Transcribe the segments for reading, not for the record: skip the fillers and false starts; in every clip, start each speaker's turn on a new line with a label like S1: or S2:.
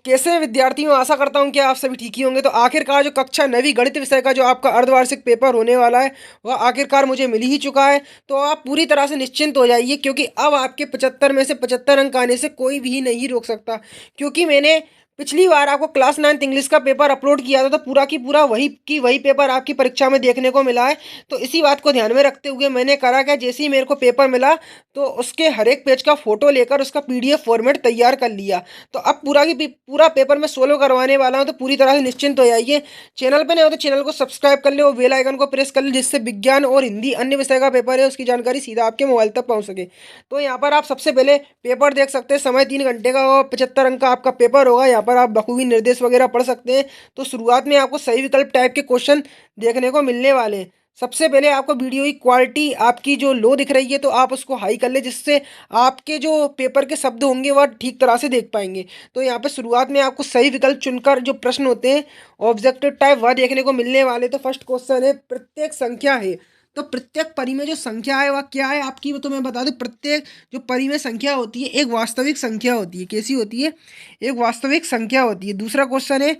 S1: कैसे विद्यार्थियों, आशा करता हूँ कि आप सभी ठीक ही होंगे। तो आखिरकार जो कक्षा 9वीं गणित विषय का जो आपका अर्धवार्षिक पेपर होने वाला है वह आखिरकार मुझे मिल ही चुका है। तो आप पूरी तरह से निश्चिंत हो जाइए, क्योंकि अब आपके 75 में से 75 अंक आने से कोई भी नहीं रोक सकता। क्योंकि मैंने पिछली बार आपको क्लास 9th इंग्लिश का पेपर अपलोड किया था, तो पूरा की पूरा वही पेपर आपकी परीक्षा में देखने को मिला है। तो इसी बात को ध्यान में रखते हुए मैंने करा क्या, जैसे ही मेरे को पेपर मिला तो उसके हर एक पेज का फोटो लेकर उसका पीडीएफ फॉर्मेट तैयार कर लिया। तो अब पूरा पेपर मैं सोलो करवाने वाला हूँ, तो पूरी तरह से निश्चिंत हो जाइए। चैनल पे नहीं हो तो चैनल को सब्सक्राइब कर ले और बेल आइकन को प्रेस कर ले, जिससे विज्ञान और हिंदी अन्य विषय का पेपर है उसकी जानकारी सीधा आपके मोबाइल तक पहुंच सके। तो यहाँ पर आप सबसे पहले पेपर देख सकते हैं। समय 3 घंटे का और 75 अंक का आपका पेपर होगा। यहाँ पर आप बखूबी निर्देश वगैरह पढ़ सकते हैं। तो शुरुआत में आपको सही विकल्प टाइप के क्वेश्चन देखने को मिलने वाले हैं। सबसे पहले आपको वीडियो की क्वालिटी आपकी जो लो दिख रही है तो आप उसको हाई कर ले, जिससे आपके जो पेपर के शब्द होंगे वह ठीक तरह से देख पाएंगे। तो यहाँ पे शुरुआत में आपको सही विकल्प चुनकर जो प्रश्न होते हैं ऑब्जेक्टिव टाइप वह देखने को मिलने वाले। तो फर्स्ट क्वेश्चन है, प्रत्येक संख्या है। तो प्रत्येक परी में जो संख्या है वह क्या है आपकी, वो तो मैं बता दूं। प्रत्येक जो परी में संख्या होती है एक वास्तविक संख्या होती है। कैसी होती है? एक वास्तविक संख्या होती है। दूसरा क्वेश्चन है,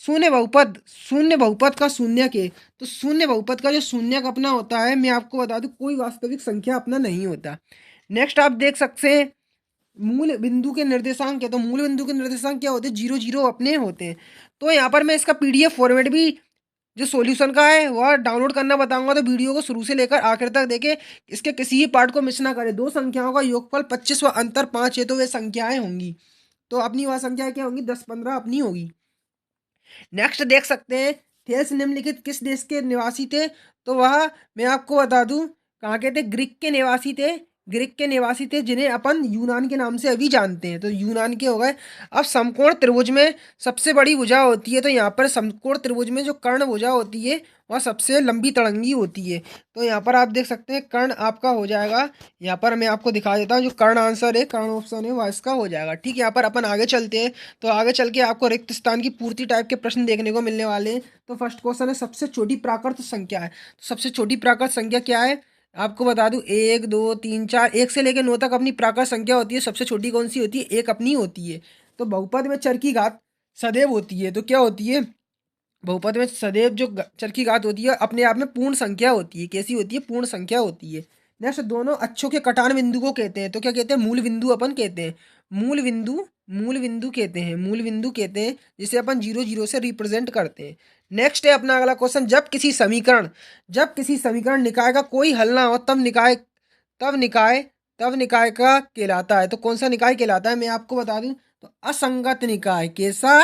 S1: शून्य बहुपद का शून्यक है। तो शून्य बहुपद का जो शून्यक अपना होता है, मैं आपको बता दूं, कोई वास्तविक संख्या अपना नहीं होता। नेक्स्ट आप देख सकते हैं, मूल बिंदु के निर्देशांक है। तो मूल बिंदु के निर्देशांक क्या होते हैं? 0 0 अपने होते हैं। तो यहाँ पर मैं इसका पीडीएफ फॉर्मेट भी जो सॉल्यूशन का है वह डाउनलोड करना बताऊंगा। तो वीडियो को शुरू से लेकर आखिर तक देखें, इसके किसी भी पार्ट को मिस ना करें। दो संख्याओं का योगफल 25 व अंतर 5 है, तो वे संख्याएं होंगी। तो अपनी वह संख्याएं क्या होंगी? 10 15 अपनी होगी। नेक्स्ट देख सकते हैं, थेल्स निम्नलिखित किस देश के निवासी थे? तो वह मैं आपको बता दूं, कहाँ के थे? ग्रीक के निवासी थे। ग्रीक के निवासी थे, जिन्हें अपन यूनान के नाम से अभी जानते हैं। तो यूनान के हो गए। अब समकोण त्रिभुज में सबसे बड़ी भुजा होती है। तो यहाँ पर समकोण त्रिभुज में जो कर्ण भुजा होती है वह सबसे लंबी तड़ंगी होती है। तो यहाँ पर आप देख सकते हैं कर्ण आपका हो जाएगा। यहाँ पर मैं आपको दिखा देता हूँ, जो कर्ण आंसर है, कर्ण ऑप्शन है, वह इसका हो जाएगा। ठीक है, यहाँ पर अपन आगे चलते हैं। तो आगे चल के आपको रिक्त स्थान की पूर्ति टाइप के प्रश्न देखने को मिलने वाले हैं। तो फर्स्ट क्वेश्चन है, सबसे छोटी प्राकृत संख्या है। तो सबसे छोटी प्राकृत संख्या क्या है? आपको बता दूं, 1 2 3 4, 1 से लेकर 9 तक अपनी प्राकृत संख्या होती है। सबसे छोटी कौन सी होती है? एक अपनी होती है। तो बहुपद में चर की घात सदैव होती है। तो क्या होती है? बहुपद में सदैव जो चर की घात होती है अपने आप में पूर्ण संख्या होती है। कैसी होती है? पूर्ण संख्या होती है। नेक्स्ट, दोनों अक्षों के कटान बिंदु को कहते हैं। तो क्या कहते हैं? मूल बिंदु अपन कहते हैं। मूल बिंदु कहते हैं। मूल बिंदु कहते हैं, जिसे अपन 0 0 से रिप्रेजेंट करते हैं। नेक्स्ट है अपना अगला क्वेश्चन, जब किसी समीकरण निकाय का कोई हल ना हो तब निकाय तब निकाय का कहलाता है। तो कौन सा निकाय कहलाता है? मैं आपको बता दूं, तो असंगत निकाय। कैसा?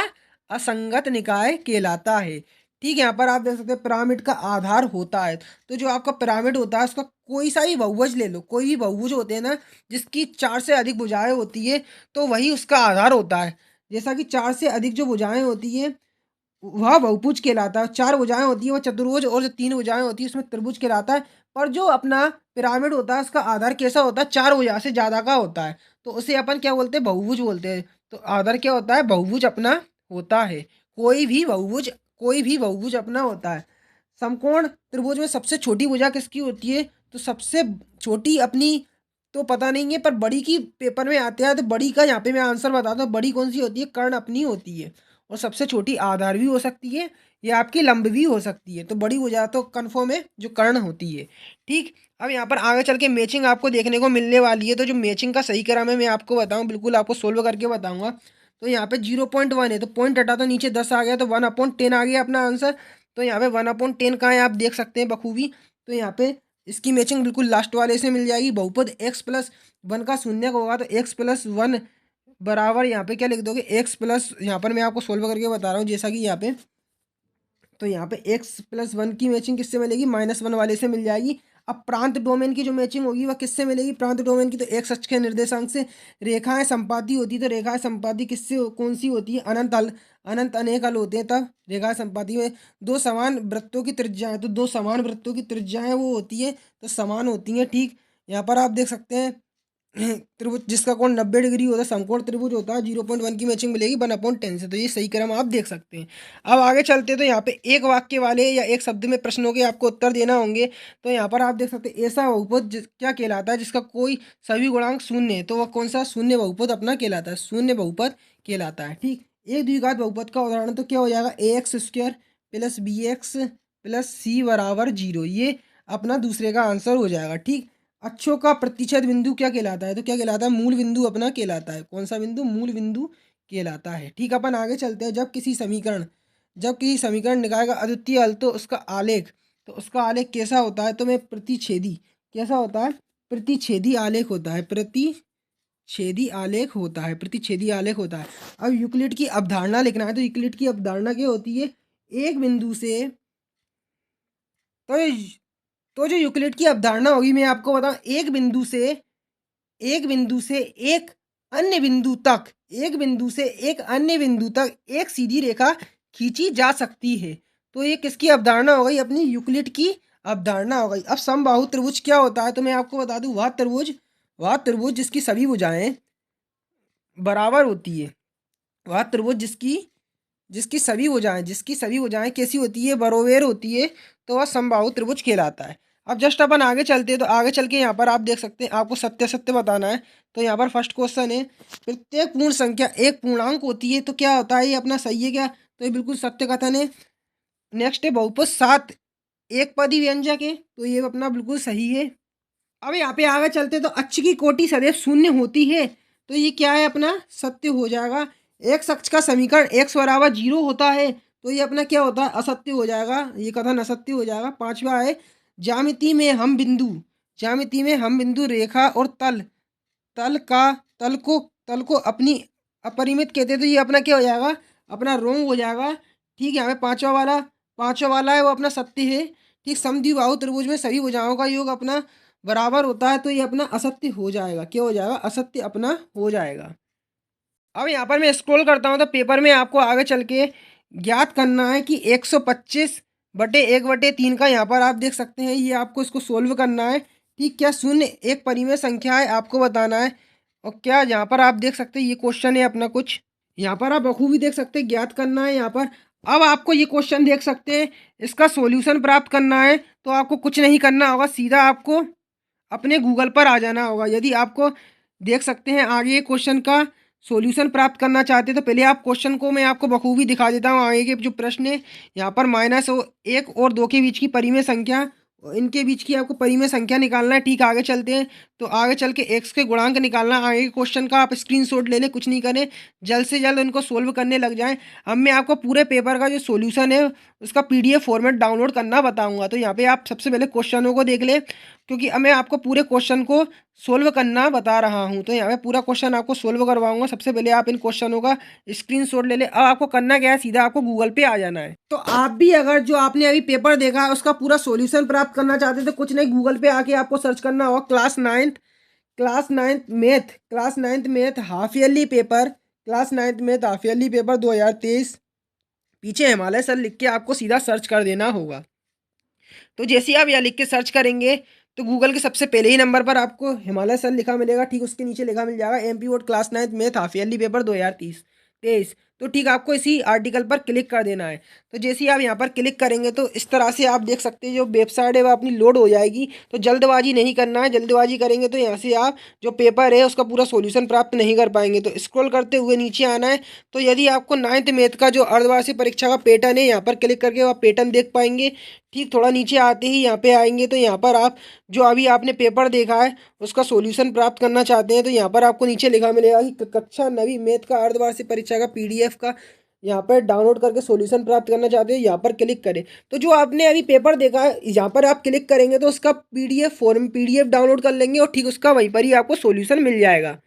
S1: असंगत निकाय कहलाता है। ठीक है, यहाँ पर आप देख सकते हैं पिरामिड का आधार होता है। तो जो आपका पिरामिड होता है उसका कोई सा भी बहुभुज ले लो, कोई भी बहुभुज होते हैं ना, जिसकी 4 से अधिक भुजाएं होती है, तो वही उसका आधार होता है। जैसा कि 4 से अधिक जो भुजाएं होती है वह बहुभुज कहलाता है। 4 भुजाएं होती है वह चतुर्भुज, और जो 3 भुजाएं होती है उसमें त्रिभुज कहलाता है। पर जो अपना पिरामिड होता है उसका आधार कैसा होता है? 4 भुजा से ज्यादा का होता है। तो उसे अपन क्या बोलते हैं? बहुभुज बोलते हैं। तो आधार क्या होता है? बहुभुज अपना होता है। कोई भी बहुभुज अपना होता है। समकोण त्रिभुज में सबसे छोटी भुजा किसकी होती है? तो सबसे छोटी अपनी तो पता नहीं है, पर बड़ी की पेपर में आते हैं। तो बड़ी का यहाँ पे मैं आंसर बताता हूँ। बड़ी कौन सी होती है? कर्ण अपनी होती है। और सबसे छोटी आधार भी हो सकती है या आपकी लंब भी हो सकती है। तो बड़ी भुजा तो कन्फर्म है जो कर्ण होती है। ठीक, अब यहाँ पर आगे चल के मैचिंग आपको देखने को मिलने वाली है। तो जो मैचिंग का सही क्रम है मैं आपको बताऊँ, बिल्कुल आपको सोल्व करके बताऊंगा। तो यहाँ पे 0.1 है, तो पॉइंट हटा तो नीचे 10 आ गया, तो 1/10 आ गया अपना आंसर। तो यहाँ पे 1/10 कहाँ है आप देख सकते हैं बखूबी। तो यहाँ पे इसकी मैचिंग बिल्कुल लास्ट वाले से मिल जाएगी। बहुपद x+1 का शून्य होगा, तो x+1 बराबर यहाँ पे क्या लिख दोगे? x प्लस, यहाँ पर मैं आपको सोल्व करके बता रहा हूँ जैसा कि यहाँ पे। तो यहाँ पे x+1 की मैचिंग किससे मिलेगी? -1 वाले से मिल जाएगी। अब प्रांत डोमेन की जो मैचिंग होगी वह किससे मिलेगी? प्रांत डोमेन की तो x अक्ष के निर्देशांक से। रेखाएं संपाती होती है, तो रेखाएं संपाती किससे कौन सी होती है? अनंत अनेक हल होते हैं तब रेखा संपाती में। दो समान वृत्तों की त्रिज्याएं, तो दो समान वृत्तों की त्रिज्याएं वो होती है तो समान होती हैं। ठीक, यहाँ पर आप देख सकते हैं त्रिभुज जिसका कोण 90 डिग्री होता है, समकोण त्रिभुज होता है, 0.1 की मैचिंग मिलेगी 1/10 से। तो ये सही क्रम आप देख सकते हैं। अब आगे चलते हैं, तो यहाँ पे एक वाक्य वाले या एक शब्द में प्रश्नों के आपको उत्तर देना होंगे। तो यहाँ पर आप देख सकते हैं, ऐसा बहुपद क्या कहलाता है जिसका कोई सभी गुणांक शून्य है? तो वह कौन सा शून्य बहुपद अपना कहलाता है? शून्य बहुपद कहलाता है। ठीक, एक द्विघात बहुपद का उदाहरण तो क्या हो जाएगा, ax² plus bx plus c बराबर 0। ये अपना दूसरे का आंसर हो जाएगा। ठीक, अक्षों का प्रतिच्छेद बिंदु क्या कहलाता है, तो क्या कहलाता है, मूल बिंदु अपना कहलाता है। कौन सा बिंदु, मूल बिंदु कहलाता है। ठीक, अपन आगे चलते हैं। जब किसी समीकरण निकाय का अद्वितीय हल तो उसका आलेख कैसा होता है, तो मैं प्रतिच्छेदी, कैसा होता है, प्रतिच्छेदी आलेख होता है। प्रतिच्छेदी आलेख होता है। अब यूक्लिड की अवधारणा लिखना है, तो यूक्लिड की अवधारणा क्या होती है, एक बिंदु से, तो तो जो यूक्लिड की अवधारणा होगी मैं आपको बताऊं, एक बिंदु से एक अन्य बिंदु तक एक सीधी रेखा खींची जा सकती है। तो ये किसकी अवधारणा हो गई, अपनी यूक्लिड की अवधारणा हो गई। अब समबाहु त्रिभुज क्या होता है, तो मैं आपको बता दूं, वह त्रिभुज जिसकी सभी भुजाएं बराबर होती है। वह त्रिभुज जिसकी सभी भुजाएं कैसी होती है, बरोबेर होती है, तो वह समबाहु त्रिभुज कहलाता है। अब जस्ट अपन आगे चलते हैं, तो आगे चल के यहाँ पर आप देख सकते हैं, आपको सत्य सत्य बताना है। तो यहाँ पर फर्स्ट क्वेश्चन है, प्रत्येक पूर्ण संख्या एक पूर्णांक होती है, तो क्या होता है, ये अपना सही है क्या, तो ये बिल्कुल सत्य कथन है। नेक्स्ट है, बहुपद 7 एक पदी व्यंजक है, तो ये अपना बिल्कुल सही है। अब यहाँ पे आगे चलते, तो अक्ष की कोटि सदैव शून्य होती है, तो ये क्या है, अपना सत्य हो जाएगा। एक अक्ष का समीकरण x बराबर 0 होता है, तो ये अपना क्या होता है, असत्य हो जाएगा, ये कथन असत्य हो जाएगा। पांचवा है, ज्यामिति में हम बिंदु रेखा और तल का तल को अपनी अपरिमित कहते हैं, तो ये अपना क्या हो जाएगा, अपना रोंग हो जाएगा। ठीक है, यहाँ पे पांचवा वाला है, वो अपना सत्य है। ठीक, समद्विबाहु त्रिभुज में सभी भुजाओं का योग अपना बराबर होता है, तो ये अपना असत्य हो जाएगा। क्या हो जाएगा, असत्य अपना हो जाएगा। अब यहाँ पर मैं स्क्रॉल करता हूँ, तो पेपर में आपको आगे चल के ज्ञात करना है कि 125/1/3 का यहाँ पर आप देख सकते हैं, ये आपको इसको सोल्व करना है। ठीक, क्या शून्य एक परिमेय संख्या है, आपको बताना है। और क्या यहाँ पर आप देख सकते हैं, ये क्वेश्चन है अपना कुछ, यहाँ पर आप बखूबी देख सकते हैं, ज्ञात करना है यहाँ पर। अब आपको ये क्वेश्चन देख सकते हैं, इसका सॉल्यूशन प्राप्त करना है, तो आपको कुछ नहीं करना होगा, सीधा आपको अपने गूगल पर आ जाना होगा। यदि आपको देख सकते हैं आगे क्वेश्चन का सॉल्यूशन प्राप्त करना चाहते हैं, तो पहले आप क्वेश्चन को मैं आपको बखूबी दिखा देता हूँ। आगे के जो प्रश्न है, यहाँ पर -1 और 2 के बीच की परिमेय संख्या, इनके बीच की आपको परिमेय संख्या निकालना है। ठीक, आगे चलते हैं, तो आगे चल के x के गुणांक निकालना। आगे के क्वेश्चन का आप स्क्रीनशॉट ले लें, कुछ नहीं करें, जल्द से जल्द उनको सोल्व करने लग जाएं। अब मैं आपको पूरे पेपर का जो सॉल्यूशन है, उसका PDF फॉर्मेट डाउनलोड करना बताऊंगा। तो यहाँ पे आप सबसे पहले क्वेश्चनों को देख लें, क्योंकि अब मैं आपको पूरे क्वेश्चन को सोल्व करना बता रहा हूँ। तो यहाँ पे पूरा क्वेश्चन आपको सोल्व करवाऊंगा। सबसे पहले आप इन क्वेश्चनों का स्क्रीनशॉट ले लें। अब आपको करना क्या है, सीधा आपको गूगल पे आ जाना है। तो आप भी अगर जो आपने अभी पेपर देखा है उसका पूरा सॉल्यूशन प्राप्त करना चाहते हैं, तो कुछ नहीं, गूगल पे आके आपको सर्च करना होगा class ninth math half yearly paper 2023, पीछे हिमालय सर लिख के आपको सीधा सर्च कर देना होगा। तो जैसे ही आप यहाँ लिख के सर्च करेंगे, तो गूगल के सबसे पहले ही नंबर पर आपको हिमालय सर लिखा मिलेगा। ठीक, उसके नीचे लिखा मिल जाएगा MP board class 9th math half yearly paper 2023। तो ठीक, आपको इसी आर्टिकल पर क्लिक कर देना है। तो जैसे ही आप यहाँ पर क्लिक करेंगे, तो इस तरह से आप देख सकते हैं, जो वेबसाइट है वो अपनी लोड हो जाएगी। तो जल्दबाजी नहीं करना है, जल्दबाजी करेंगे तो यहाँ से आप जो पेपर है उसका पूरा सॉल्यूशन प्राप्त नहीं कर पाएंगे। तो स्क्रॉल करते हुए नीचे आना है। तो यदि आपको 9th मैथ का जो अर्धवार्षिक परीक्षा का पैटर्न है, यहाँ पर क्लिक करके आप पैटर्न देख पाएंगे। ठीक, थोड़ा नीचे आते ही यहाँ पे आएंगे, तो यहाँ पर आप जो अभी आपने पेपर देखा है उसका सॉल्यूशन प्राप्त करना चाहते हैं, तो यहाँ पर आपको नीचे लिखा मिलेगा कि कक्षा 9वीं मैथ का अर्धवार्षिक परीक्षा का PDF का यहाँ पर डाउनलोड करके सॉल्यूशन प्राप्त करना चाहते हैं, यहाँ पर क्लिक करें। तो जो आपने अभी पेपर देखा है, यहाँ पर आप क्लिक करेंगे तो उसका PDF डाउनलोड कर लेंगे, और ठीक उसका वहीं पर ही आपको सॉल्यूशन मिल जाएगा।